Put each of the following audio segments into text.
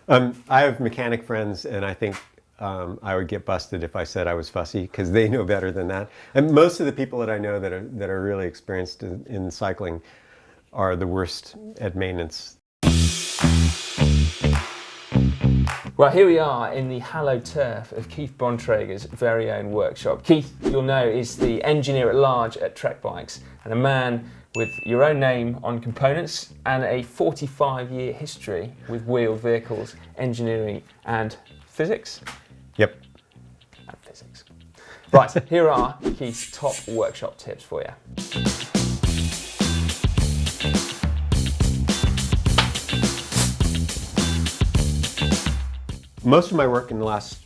I have mechanic friends, and I think I would get busted if I said I was fussy, because they know better than that. And most of the people that I know that are really experienced in cycling are the worst at maintenance. Well, here we are in the hallowed turf of Keith Bontrager's very own workshop. Keith, you'll know, is the engineer at large at Trek Bikes, and a man with your own name on components and a 45-year history with wheeled vehicles, engineering and physics. Yep. And physics. Right, here are Keith's top workshop tips for you. Most of my work in the last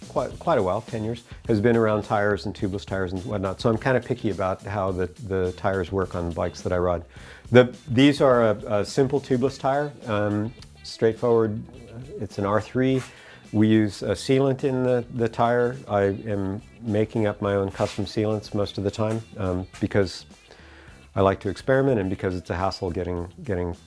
quite a while, 10 years, has been around tires and tubeless tires and whatnot. So I'm kind of picky about how the tires work on the bikes that I ride. These are a simple tubeless tire, straightforward. It's an R3. We use a sealant in the tire. I am making up my own custom sealants most of the time because I like to experiment and because it's a hassle getting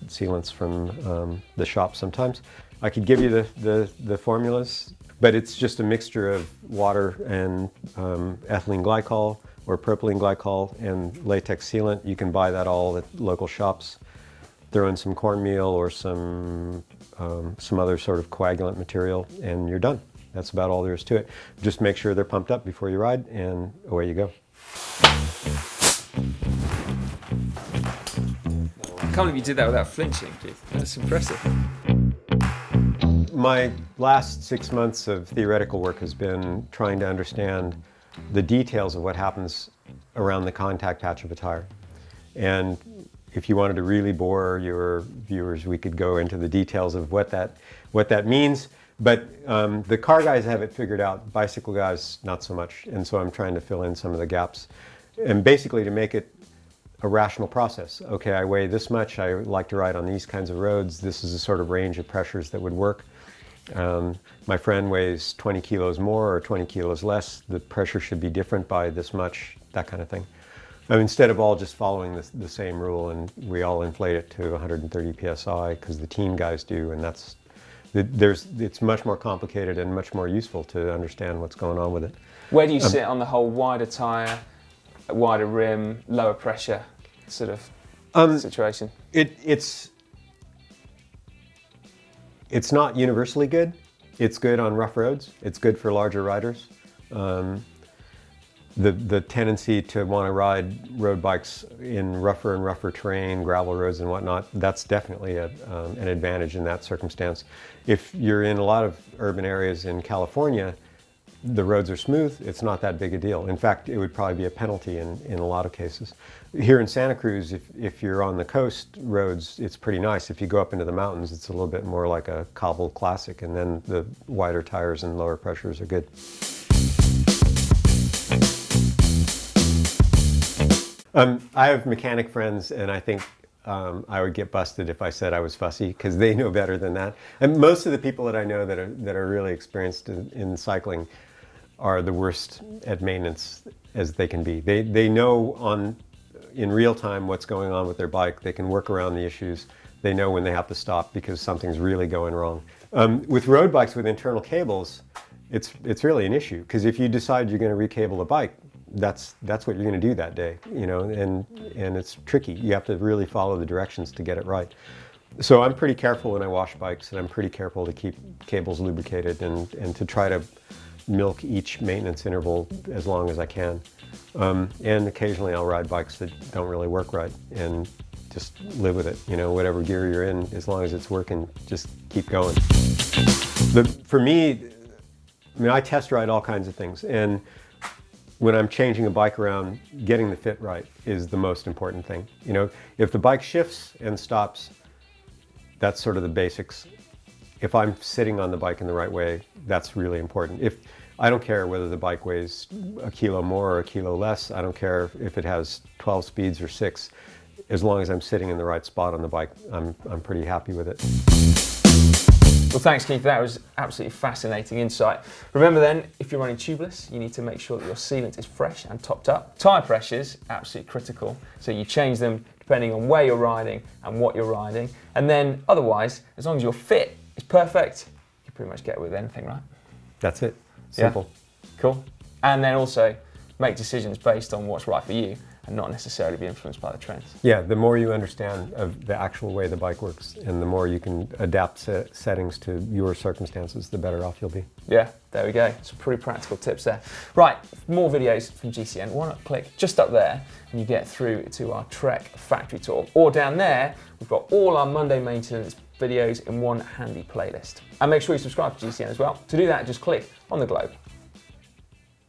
sealants from the shop sometimes. I could give you the formulas, but it's just a mixture of water and ethylene glycol or propylene glycol and latex sealant. You can buy that all at local shops. Throw in some cornmeal or some other sort of coagulant material and you're done. That's about all there is to it. Just make sure they're pumped up before you ride and away you go. I can't believe you did that without flinching, Keith. That's impressive. My last 6 months of theoretical work has been trying to understand the details of what happens around the contact patch of a tire. And if you wanted to really bore your viewers, we could go into the details of what that means. But the car guys have it figured out, bicycle guys not so much. And so I'm trying to fill in some of the gaps. And basically to make it a rational process. Okay, I weigh this much, I like to ride on these kinds of roads, this is the sort of range of pressures that would work. My friend weighs 20 kilos more or 20 kilos less, the pressure should be different by this much, that kind of thing. Instead of all just following the same rule and we all inflate it to 130 psi because the team guys do, and it's much more complicated and much more useful to understand what's going on with it. Where do you sit on the whole wider tyre, wider rim, lower pressure sort of situation? It's not universally good. It's good on rough roads. It's good for larger riders. The tendency to want to ride road bikes in rougher and rougher terrain, gravel roads and whatnot, that's definitely an advantage in that circumstance. If you're in a lot of urban areas in California, the roads are smooth, it's not that big a deal. In fact, it would probably be a penalty in a lot of cases. Here in Santa Cruz, if you're on the coast roads, it's pretty nice. If you go up into the mountains, it's a little bit more like a cobble classic, and then the wider tires and lower pressures are good. I have mechanic friends, and I think I would get busted if I said I was fussy, because they know better than that. And most of the people that I know that are really experienced in cycling are the worst at maintenance as they can be. They know in real time what's going on with their bike. They can work around the issues. They know when they have to stop because something's really going wrong. With road bikes with internal cables, it's really an issue, because if you decide you're going to recable a bike, that's what you're going to do that day, you know, and it's tricky. You have to really follow the directions to get it right. So I'm pretty careful when I wash bikes, and I'm pretty careful to keep cables lubricated and to try to milk each maintenance interval as long as I can. And occasionally I'll ride bikes that don't really work right and just live with it. You know, whatever gear you're in, as long as it's working, just keep going. For me, I test ride all kinds of things, and when I'm changing a bike around, getting the fit right is the most important thing. You know, if the bike shifts and stops, that's sort of the basics. If I'm sitting on the bike in the right way, that's really important. I don't care whether the bike weighs a kilo more or a kilo less. I don't care if it has 12 speeds or 6. As long as I'm sitting in the right spot on the bike, I'm pretty happy with it. Well, thanks, Keith. That was absolutely fascinating insight. Remember then, if you're running tubeless, you need to make sure that your sealant is fresh and topped up. Tyre pressures, absolutely critical. So you change them depending on where you're riding and what you're riding. And then otherwise, as long as your fit is perfect, can pretty much get with anything, right? That's it. Simple. Yeah. Cool. And then also make decisions based on what's right for you and not necessarily be influenced by the trends. Yeah, the more you understand of the actual way the bike works and the more you can adapt settings to your circumstances, the better off you'll be. Yeah, there we go. Some pretty practical tips there. Right, more videos from GCN. Why not click just up there and you get through to our Trek factory tour. Or down there, we've got all our Monday maintenance videos in one handy playlist. And make sure you subscribe to GCN as well. To do that, just click on the globe.